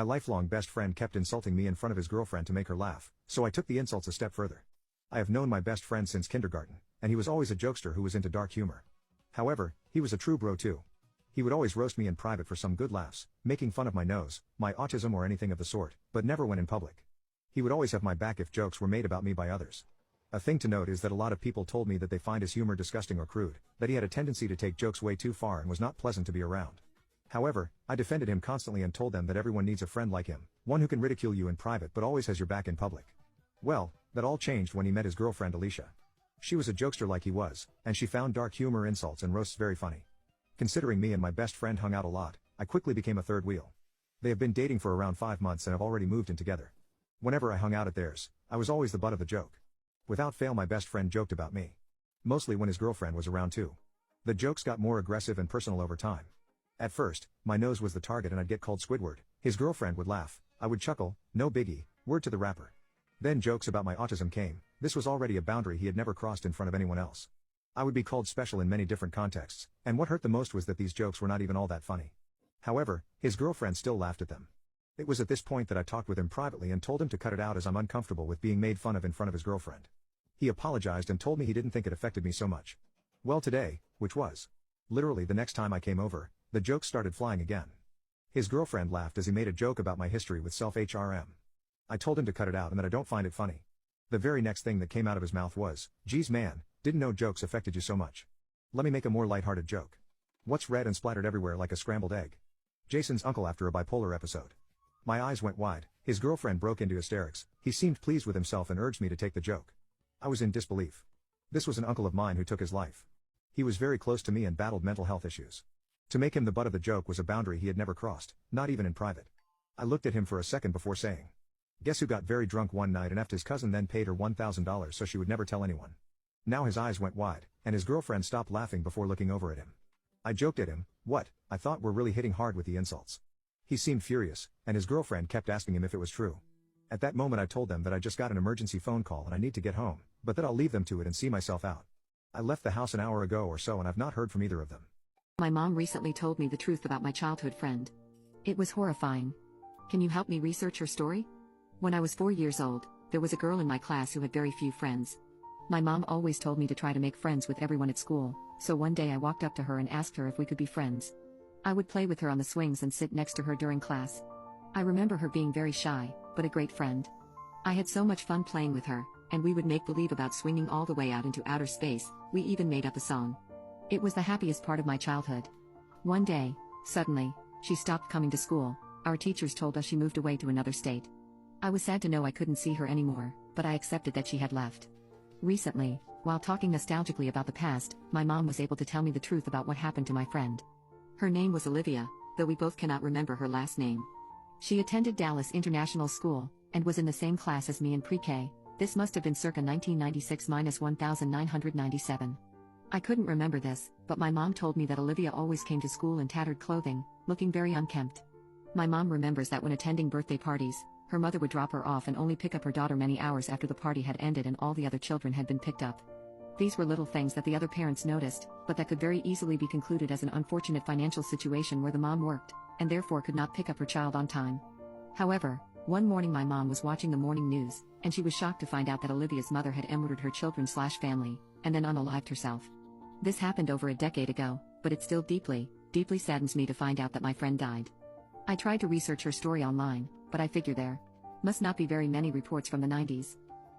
My lifelong best friend kept insulting me in front of his girlfriend to make her laugh, so I took the insults a step further. I have known my best friend since kindergarten, and he was always a jokester who was into dark humor. However, he was a true bro too. He would always roast me in private for some good laughs, making fun of my nose, my autism or anything of the sort, but never when in public. He would always have my back if jokes were made about me by others. A thing to note is that a lot of people told me that they find his humor disgusting or crude, that he had a tendency to take jokes way too far and was not pleasant to be around. However, I defended him constantly and told them that everyone needs a friend like him, one who can ridicule you in private but always has your back in public. Well, that all changed when he met his girlfriend Alicia. She was a jokester like he was, and she found dark humor, insults and roasts very funny. Considering me and my best friend hung out a lot, I quickly became a third wheel. They have been dating for around 5 months and have already moved in together. Whenever I hung out at theirs, I was always the butt of the joke. Without fail, my best friend joked about me. Mostly when his girlfriend was around too. The jokes got more aggressive and personal over time. At first, my nose was the target and I'd get called Squidward. His girlfriend would laugh, I would chuckle, no biggie, word to the rapper. Then jokes about my autism came. This was already a boundary he had never crossed in front of anyone else. I would be called special in many different contexts, and what hurt the most was that these jokes were not even all that funny. However, his girlfriend still laughed at them. It was at this point that I talked with him privately and told him to cut it out as I'm uncomfortable with being made fun of in front of his girlfriend. He apologized and told me he didn't think it affected me so much. Well, today, which was literally the next time I came over, the jokes started flying again. His girlfriend laughed as he made a joke about my history with self-HRM. I told him to cut it out and that I don't find it funny. The very next thing that came out of his mouth was, "Geez man, didn't know jokes affected you so much. Let me make a more lighthearted joke. What's red and splattered everywhere like a scrambled egg?" Jason's uncle after a bipolar episode. My eyes went wide, his girlfriend broke into hysterics, he seemed pleased with himself and urged me to take the joke. I was in disbelief. This was an uncle of mine who took his life. He was very close to me and battled mental health issues. To make him the butt of the joke was a boundary he had never crossed, not even in private. I looked at him for a second before saying, "Guess who got very drunk one night and effed his cousin, then paid her $1,000 so she would never tell anyone." Now his eyes went wide, and his girlfriend stopped laughing before looking over at him. I joked at him, "What, I thought we're really hitting hard with the insults." He seemed furious, and his girlfriend kept asking him if it was true. At that moment I told them that I just got an emergency phone call and I need to get home, but that I'll leave them to it and see myself out. I left the house an hour ago or so and I've not heard from either of them. My mom recently told me the truth about my childhood friend. It was horrifying. Can you help me research her story? When I was 4 years old, there was a girl in my class who had very few friends. My mom always told me to try to make friends with everyone at school, so one day I walked up to her and asked her if we could be friends. I would play with her on the swings and sit next to her during class. I remember her being very shy, but a great friend. I had so much fun playing with her, and we would make believe about swinging all the way out into outer space. We even made up a song. It was the happiest part of my childhood. One day, suddenly, she stopped coming to school. Our teachers told us she moved away to another state. I was sad to know I couldn't see her anymore, but I accepted that she had left. Recently, while talking nostalgically about the past, my mom was able to tell me the truth about what happened to my friend. Her name was Olivia, though we both cannot remember her last name. She attended Dallas International School, and was in the same class as me in pre-K. This must have been circa 1996-1997. I couldn't remember this, but my mom told me that Olivia always came to school in tattered clothing, looking very unkempt. My mom remembers that when attending birthday parties, her mother would drop her off and only pick up her daughter many hours after the party had ended and all the other children had been picked up. These were little things that the other parents noticed, but that could very easily be concluded as an unfortunate financial situation where the mom worked, and therefore could not pick up her child on time. However, one morning my mom was watching the morning news, and she was shocked to find out that Olivia's mother had murdered her children/family, and then unalived herself. This happened over a decade ago, but it still deeply saddens me to find out that my friend died. I tried to research her story online, but I figure there must not be very many reports from the 90s.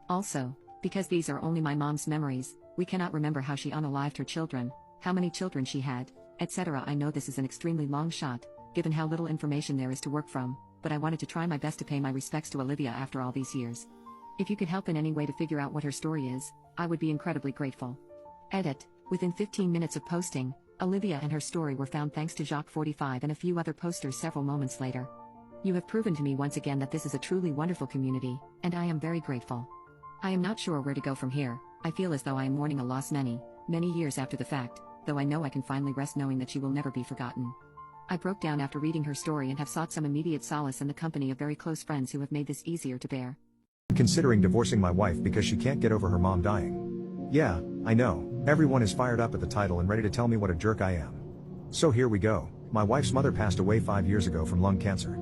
Also, because these are only my mom's memories, we cannot remember how she unalived her children, how many children she had, etc. I know this is an extremely long shot, given how little information there is to work from, but I wanted to try my best to pay my respects to Olivia after all these years. If you could help in any way to figure out what her story is, I would be incredibly grateful. Edit. Within 15 minutes of posting, Olivia and her story were found thanks to Jacques45 and a few other posters several moments later. You have proven to me once again that this is a truly wonderful community, and I am very grateful. I am not sure where to go from here. I feel as though I am mourning a loss many years after the fact, though I know I can finally rest knowing that she will never be forgotten. I broke down after reading her story and have sought some immediate solace in the company of very close friends who have made this easier to bear. Considering divorcing my wife because she can't get over her mom dying. Yeah, I know, everyone is fired up at the title and ready to tell me what a jerk I am. So here we go. My wife's mother passed away 5 years ago from lung cancer.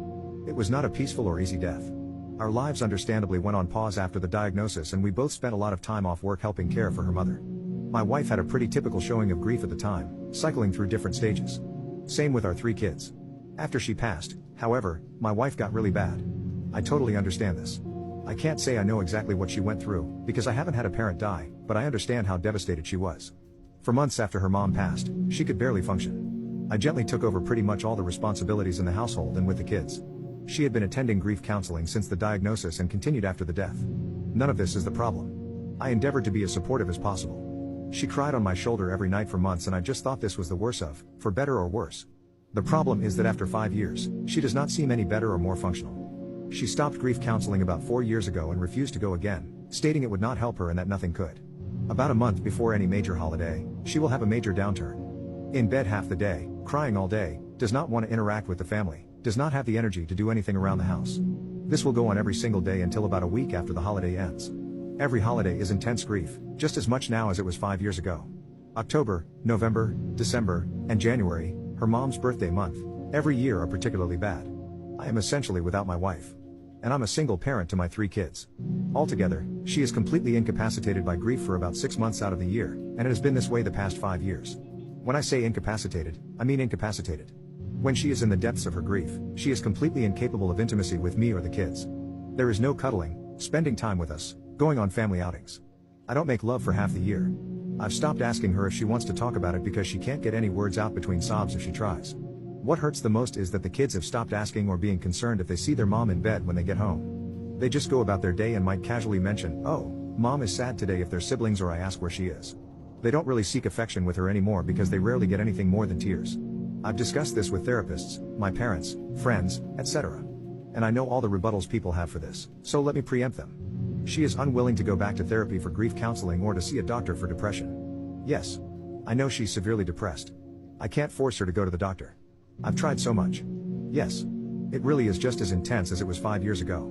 It was not a peaceful or easy death. Our lives understandably went on pause after the diagnosis, and we both spent a lot of time off work helping care for her mother. My wife had a pretty typical showing of grief at the time, cycling through different stages. Same with our 3 kids. After she passed, however, my wife got really bad. I totally understand this. I can't say I know exactly what she went through, because I haven't had a parent die, but I understand how devastated she was. For months after her mom passed, she could barely function. I gently took over pretty much all the responsibilities in the household and with the kids. She had been attending grief counseling since the diagnosis and continued after the death. None of this is the problem. I endeavored to be as supportive as possible. She cried on my shoulder every night for months, and I just thought this was the worst of, for better or worse. The problem is that after 5 years, she does not seem any better or more functional. She stopped grief counseling about 4 years ago and refused to go again, stating it would not help her and that nothing could. About a month before any major holiday, she will have a major downturn. In bed half the day, crying all day, does not want to interact with the family, does not have the energy to do anything around the house. This will go on every single day until about a week after the holiday ends. Every holiday is intense grief, just as much now as it was 5 years ago. October, November, December, and January, her mom's birthday month, every year are particularly bad. I am essentially without my wife. And I'm a single parent to my 3 kids. Altogether, she is completely incapacitated by grief for about 6 months out of the year, and it has been this way the past 5 years. When I say incapacitated, I mean incapacitated. When she is in the depths of her grief, she is completely incapable of intimacy with me or the kids. There is no cuddling, spending time with us, going on family outings. I don't make love for half the year. I've stopped asking her if she wants to talk about it because she can't get any words out between sobs if she tries. What hurts the most is that the kids have stopped asking or being concerned if they see their mom in bed when they get home. They just go about their day and might casually mention, "Oh, mom is sad today," if they're siblings or I ask where she is. They don't really seek affection with her anymore because they rarely get anything more than tears. I've discussed this with therapists, my parents, friends, etc. And I know all the rebuttals people have for this, so let me preempt them. She is unwilling to go back to therapy for grief counseling or to see a doctor for depression. Yes, I know she's severely depressed. I can't force her to go to the doctor. I've tried so much. Yes. It really is just as intense as it was 5 years ago.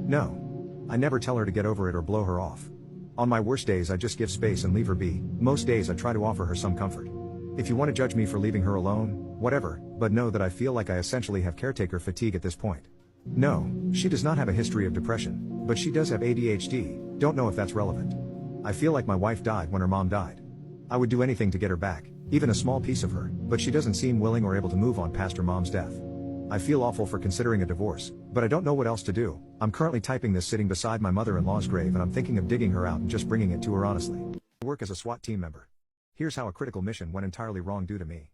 No. I never tell her to get over it or blow her off. On my worst days I just give space and leave her be. Most days I try to offer her some comfort. If you want to judge me for leaving her alone, whatever, but know that I feel like I essentially have caretaker fatigue at this point. No, she does not have a history of depression, but she does have ADHD, don't know if that's relevant. I feel like my wife died when her mom died. I would do anything to get her back, even a small piece of her, but she doesn't seem willing or able to move on past her mom's death. I feel awful for considering a divorce, but I don't know what else to do. I'm currently typing this sitting beside my mother-in-law's grave, and I'm thinking of digging her out and just bringing it to her honestly. I work as a SWAT team member. Here's how a critical mission went entirely wrong due to me.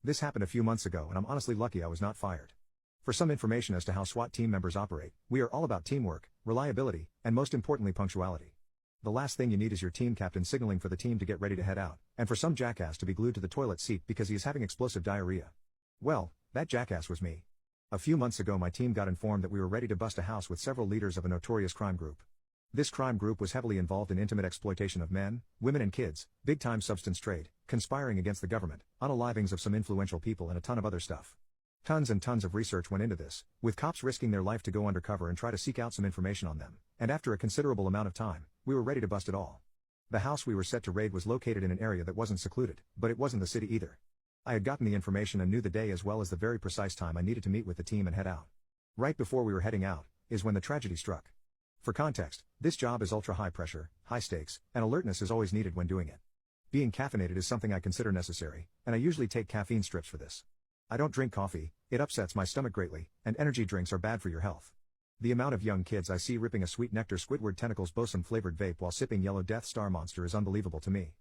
This happened a few months ago, and I'm honestly lucky I was not fired. For some information as to how SWAT team members operate, we are all about teamwork, reliability, and most importantly punctuality. The last thing you need is your team captain signaling for the team to get ready to head out, and for some jackass to be glued to the toilet seat because he is having explosive diarrhea. Well, that jackass was me. A few months ago my team got informed that we were ready to bust a house with several leaders of a notorious crime group. This crime group was heavily involved in intimate exploitation of men, women and kids, big-time substance trade, conspiring against the government, unalivings of some influential people and a ton of other stuff. Tons and tons of research went into this, with cops risking their life to go undercover and try to seek out some information on them, and after a considerable amount of time, we were ready to bust it all. The house we were set to raid was located in an area that wasn't secluded, but it wasn't the city either. I had gotten the information and knew the day as well as the very precise time I needed to meet with the team and head out. Right before we were heading out, is when the tragedy struck. For context, this job is ultra high pressure, high stakes, and alertness is always needed when doing it. Being caffeinated is something I consider necessary, and I usually take caffeine strips for this. I don't drink coffee, it upsets my stomach greatly, and energy drinks are bad for your health. The amount of young kids I see ripping a sweet nectar Squidward tentacles bosom flavored vape while sipping yellow Death Star Monster is unbelievable to me.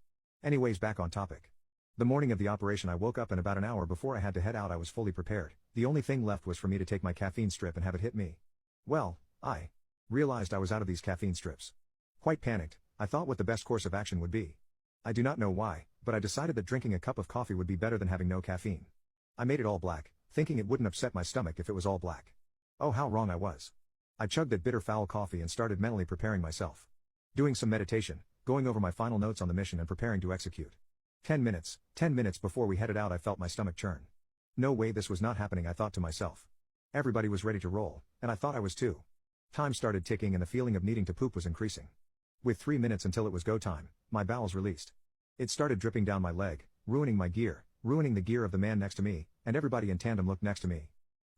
Anyways, back on topic. The morning of the operation I woke up, and about an hour before I had to head out I was fully prepared. The only thing left was for me to take my caffeine strip and have it hit me. Well, I realized I was out of these caffeine strips. Quite panicked, I thought what the best course of action would be. I do not know why, but I decided that drinking a cup of coffee would be better than having no caffeine. I made it all black, thinking it wouldn't upset my stomach if it was all black. Oh, how wrong I was. I chugged that bitter foul coffee and started mentally preparing myself. Doing some meditation, going over my final notes on the mission and preparing to execute. 10 minutes before we headed out I felt my stomach churn. No way, this was not happening, I thought to myself. Everybody was ready to roll, and I thought I was too. Time started ticking and the feeling of needing to poop was increasing. With 3 minutes until it was go time, my bowels released. It started dripping down my leg, ruining my gear, ruining the gear of the man next to me, and everybody in tandem looked next to me.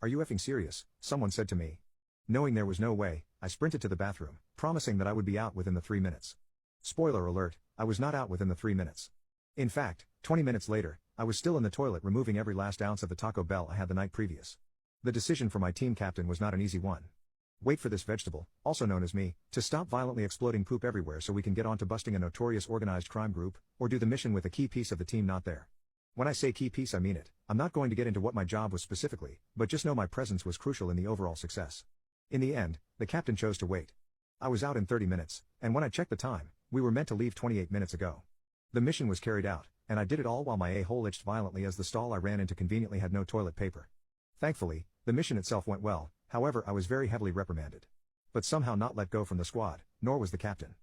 "Are you effing serious?" someone said to me. Knowing there was no way, I sprinted to the bathroom, promising that I would be out within the 3 minutes. Spoiler alert, I was not out within the 3 minutes. In fact, 20 minutes later, I was still in the toilet removing every last ounce of the Taco Bell I had the night previous. The decision for my team captain was not an easy one. Wait for this vegetable, also known as me, to stop violently exploding poop everywhere so we can get on to busting a notorious organized crime group, or do the mission with a key piece of the team not there. When I say key piece I mean it. I'm not going to get into what my job was specifically, but just know my presence was crucial in the overall success. In the end, the captain chose to wait. I was out in 30 minutes, and when I checked the time, we were meant to leave 28 minutes ago. The mission was carried out, and I did it all while my a-hole itched violently as the stall I ran into conveniently had no toilet paper. Thankfully, the mission itself went well, however I was very heavily reprimanded. But somehow not let go from the squad, nor was the captain.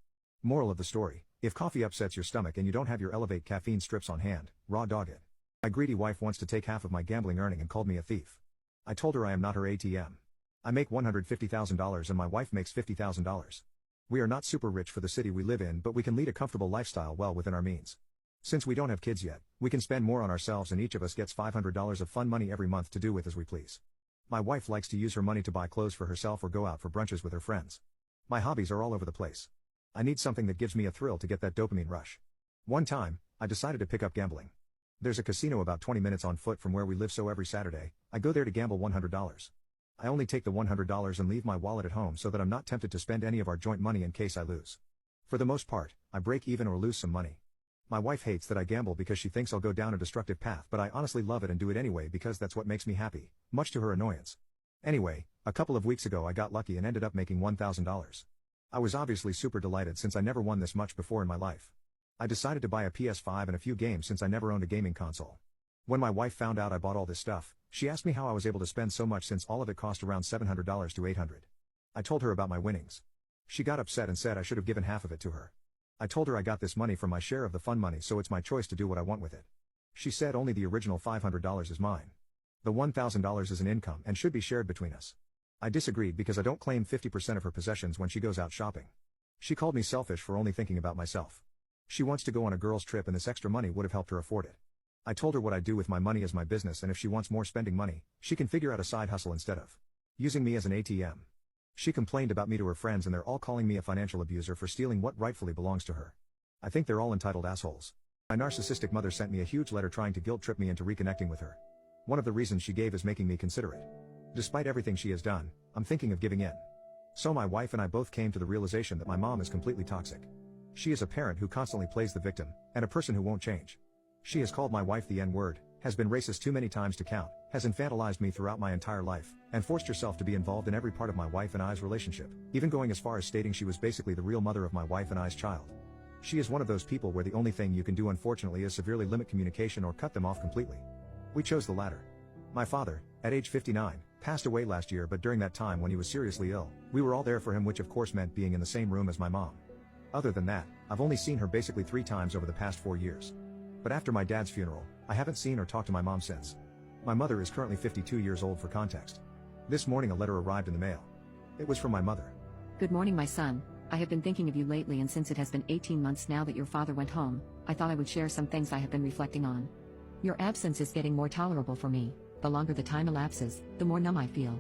Moral of the story, if coffee upsets your stomach and you don't have your Elevate caffeine strips on hand, raw dog it. My greedy wife wants to take half of my gambling earning and called me a thief. I told her I am not her ATM. I make $150,000 and my wife makes $50,000. We are not super rich for the city we live in, but we can lead a comfortable lifestyle well within our means. Since we don't have kids yet, we can spend more on ourselves and each of us gets $500 of fun money every month to do with as we please. My wife likes to use her money to buy clothes for herself or go out for brunches with her friends. My hobbies are all over the place. I need something that gives me a thrill to get that dopamine rush. One time, I decided to pick up gambling. There's a casino about 20 minutes on foot from where we live, so every Saturday, I go there to gamble $100. I only take the $100 and leave my wallet at home so that I'm not tempted to spend any of our joint money in case I lose. For the most part, I break even or lose some money. My wife hates that I gamble because she thinks I'll go down a destructive path, but I honestly love it and do it anyway because that's what makes me happy, much to her annoyance. Anyway, a couple of weeks ago I got lucky and ended up making $1,000. I was obviously super delighted since I never won this much before in my life. I decided to buy a PS5 and a few games since I never owned a gaming console. When my wife found out I bought all this stuff, she asked me how I was able to spend so much since all of it cost around $700 to $800. I told her about my winnings. She got upset and said I should have given half of it to her. I told her I got this money from my share of the fun money, so it's my choice to do what I want with it. She said only the original $500 is mine. The $1,000 is an income and should be shared between us. I disagreed because I don't claim 50% of her possessions when she goes out shopping. She called me selfish for only thinking about myself. She wants to go on a girls' trip and this extra money would have helped her afford it. I told her what I do with my money is my business, and if she wants more spending money, she can figure out a side hustle instead of using me as an ATM. She complained about me to her friends and they're all calling me a financial abuser for stealing what rightfully belongs to her. I think they're all entitled assholes. My narcissistic mother sent me a huge letter trying to guilt trip me into reconnecting with her. One of the reasons she gave is making me consider it. Despite everything she has done, I'm thinking of giving in. So my wife and I both came to the realization that my mom is completely toxic. She is a parent who constantly plays the victim, and a person who won't change. She has called my wife the N-word, has been racist too many times to count, has infantilized me throughout my entire life, and forced herself to be involved in every part of my wife and I's relationship, even going as far as stating she was basically the real mother of my wife and I's child. She is one of those people where the only thing you can do unfortunately is severely limit communication or cut them off completely. We chose the latter. My father, at age 59, passed away last year, but during that time when he was seriously ill, we were all there for him, which of course meant being in the same room as my mom. Other than that, I've only seen her basically 3 times over the past 4 years. But after my dad's funeral, I haven't seen or talked to my mom since. My mother is currently 52 years old for context. This morning a letter arrived in the mail. It was from my mother. Good morning, my son. I have been thinking of you lately, and since it has been 18 months now that your father went home, I thought I would share some things I have been reflecting on. Your absence is getting more tolerable for me. The longer the time elapses, the more numb I feel.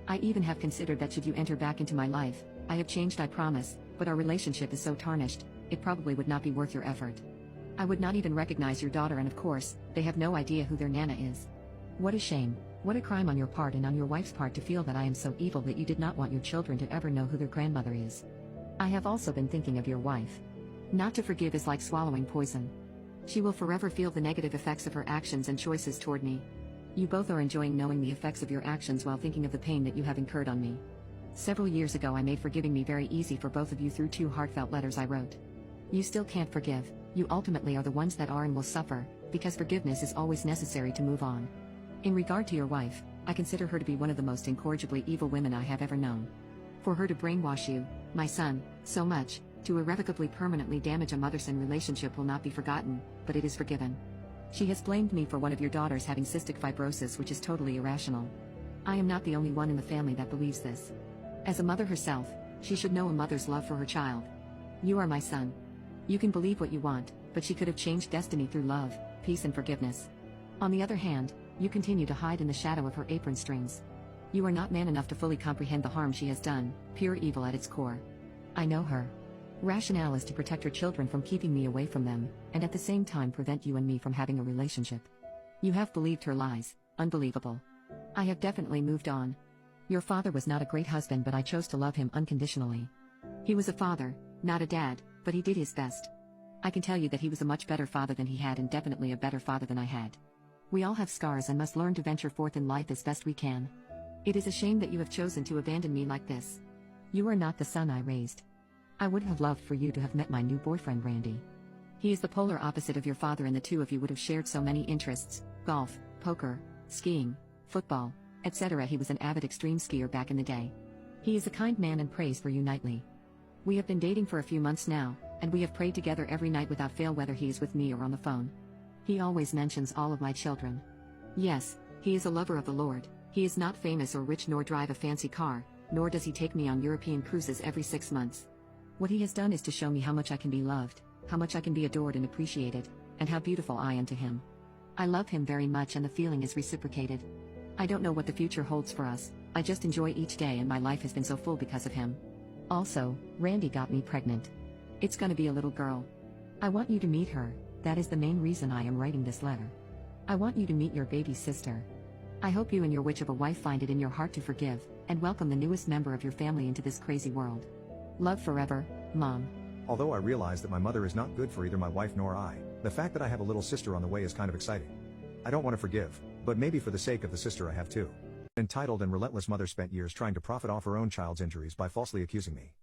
I even have considered that should you enter back into my life, I have changed, I promise, but our relationship is so tarnished, it probably would not be worth your effort. I would not even recognize your daughter, and of course, they have no idea who their Nana is. What a shame, what a crime on your part and on your wife's part to feel that I am so evil that you did not want your children to ever know who their grandmother is. I have also been thinking of your wife. Not to forgive is like swallowing poison. She will forever feel the negative effects of her actions and choices toward me. You both are enjoying knowing the effects of your actions while thinking of the pain that you have incurred on me. Several years ago I made forgiving me very easy for both of you through 2 heartfelt letters I wrote. You still can't forgive. You ultimately are the ones that are and will suffer, because forgiveness is always necessary to move on. In regard to your wife, I consider her to be one of the most incorrigibly evil women I have ever known. For her to brainwash you, my son, so much, to irrevocably permanently damage a mother-son relationship will not be forgotten, but it is forgiven. She has blamed me for one of your daughters having cystic fibrosis, which is totally irrational. I am not the only one in the family that believes this. As a mother herself, she should know a mother's love for her child. You are my son. You can believe what you want, but she could have changed destiny through love, peace and forgiveness. On the other hand, you continue to hide in the shadow of her apron strings. You are not man enough to fully comprehend the harm she has done, pure evil at its core. I know her. Rationale is to protect her children from keeping me away from them, and at the same time prevent you and me from having a relationship. You have believed her lies, unbelievable. I have definitely moved on. Your father was not a great husband, but I chose to love him unconditionally. He was a father, not a dad, but he did his best. I can tell you that he was a much better father than he had, and definitely a better father than I had. We all have scars and must learn to venture forth in life as best we can. It is a shame that you have chosen to abandon me like this. You are not the son I raised. I would have loved for you to have met my new boyfriend Randy. He is the polar opposite of your father, and the two of you would have shared so many interests: golf, poker, skiing, football, etc. He was an avid extreme skier back in the day. He is a kind man and prays for you nightly. We have been dating for a few months now, and we have prayed together every night without fail, whether he is with me or on the phone. He always mentions all of my children. Yes, he is a lover of the Lord. He is not famous or rich nor drive a fancy car, nor does he take me on European cruises every 6 months. What he has done is to show me how much I can be loved, how much I can be adored and appreciated, and how beautiful I am to him. I love him very much, and the feeling is reciprocated. I don't know what the future holds for us, I just enjoy each day, and my life has been so full because of him. Also, Randy got me pregnant. It's gonna be a little girl. I want you to meet her. That is the main reason I am writing this letter. I want you to meet your baby sister. I hope you and your witch of a wife find it in your heart to forgive, and welcome the newest member of your family into this crazy world. Love forever, Mom. Although I realize that my mother is not good for either my wife nor I, the fact that I have a little sister on the way is kind of exciting. I don't want to forgive, but maybe for the sake of the sister I have too. Entitled and relentless mother spent years trying to profit off her own child's injuries by falsely accusing me.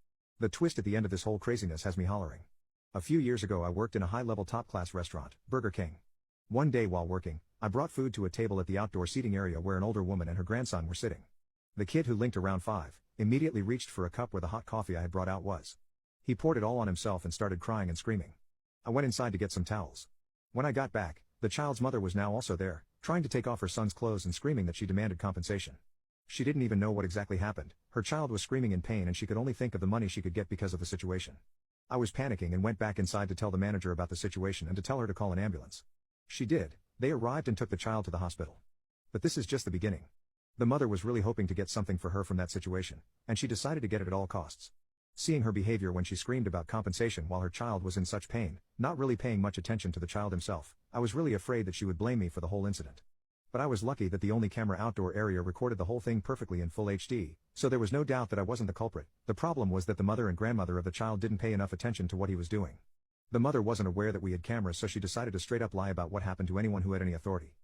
The twist at the end of this whole craziness has me hollering. A few years ago I worked in a high-level top-class restaurant, Burger King. One day while working, I brought food to a table at the outdoor seating area where an older woman and her grandson were sitting. The kid, who linked around 5, immediately reached for a cup where the hot coffee I had brought out was. He poured it all on himself and started crying and screaming. I went inside to get some towels. When I got back, the child's mother was now also there, trying to take off her son's clothes and screaming that she demanded compensation. She didn't even know what exactly happened. Her child was screaming in pain and she could only think of the money she could get because of the situation. I was panicking and went back inside to tell the manager about the situation and to tell her to call an ambulance. She did. They arrived and took the child to the hospital. But this is just the beginning. The mother was really hoping to get something for her from that situation, and she decided to get it at all costs. Seeing her behavior when she screamed about compensation while her child was in such pain, not really paying much attention to the child himself, I was really afraid that she would blame me for the whole incident. But I was lucky that the only camera outdoor area recorded the whole thing perfectly in full HD, so there was no doubt that I wasn't the culprit. The problem was that the mother and grandmother of the child didn't pay enough attention to what he was doing. The mother wasn't aware that we had cameras, so she decided to straight up lie about what happened to anyone who had any authority.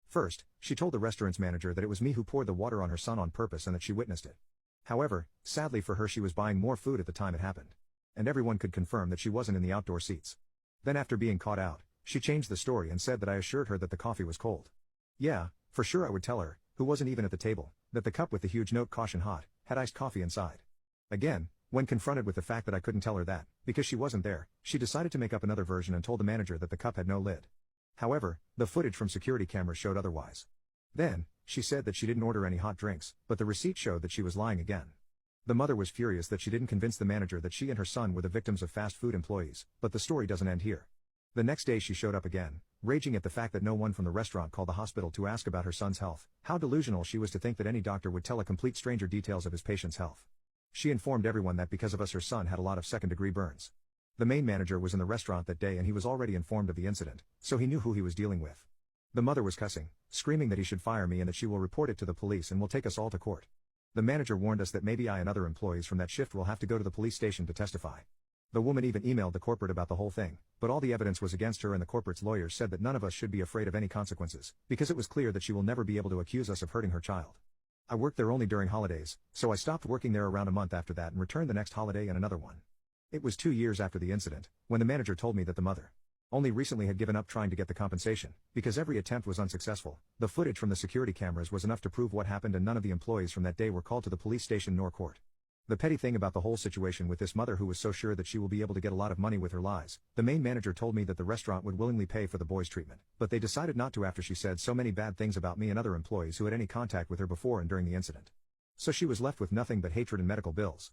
First, she told the restaurant's manager that it was me who poured the water on her son on purpose and that she witnessed it. However, sadly for her, she was buying more food at the time it happened. And everyone could confirm that she wasn't in the outdoor seats. Then, after being caught out, she changed the story and said that I assured her that the coffee was cold. Yeah, for sure I would tell her, who wasn't even at the table, that the cup with the huge note "Caution Hot" had iced coffee inside. Again, when confronted with the fact that I couldn't tell her that, because she wasn't there, she decided to make up another version and told the manager that the cup had no lid. However, the footage from security cameras showed otherwise. Then, she said that she didn't order any hot drinks, but the receipt showed that she was lying again. The mother was furious that she didn't convince the manager that she and her son were the victims of fast food employees, but the story doesn't end here. The next day she showed up again, raging at the fact that no one from the restaurant called the hospital to ask about her son's health, how delusional she was to think that any doctor would tell a complete stranger details of his patient's health. She informed everyone that because of us her son had a lot of second-degree burns. The main manager was in the restaurant that day and he was already informed of the incident, so he knew who he was dealing with. The mother was cussing, screaming that he should fire me and that she will report it to the police and will take us all to court. The manager warned us that maybe I and other employees from that shift will have to go to the police station to testify. The woman even emailed the corporate about the whole thing, but all the evidence was against her and the corporate's lawyers said that none of us should be afraid of any consequences, because it was clear that she will never be able to accuse us of hurting her child. I worked there only during holidays, so I stopped working there around a month after that and returned the next holiday and another one. It was 2 years after the incident, when the manager told me that the mother only recently had given up trying to get the compensation, because every attempt was unsuccessful. The footage from the security cameras was enough to prove what happened and none of the employees from that day were called to the police station nor court. The petty thing about the whole situation with this mother, who was so sure that she will be able to get a lot of money with her lies, the main manager told me that the restaurant would willingly pay for the boy's treatment, but they decided not to after she said so many bad things about me and other employees who had any contact with her before and during the incident. So she was left with nothing but hatred and medical bills.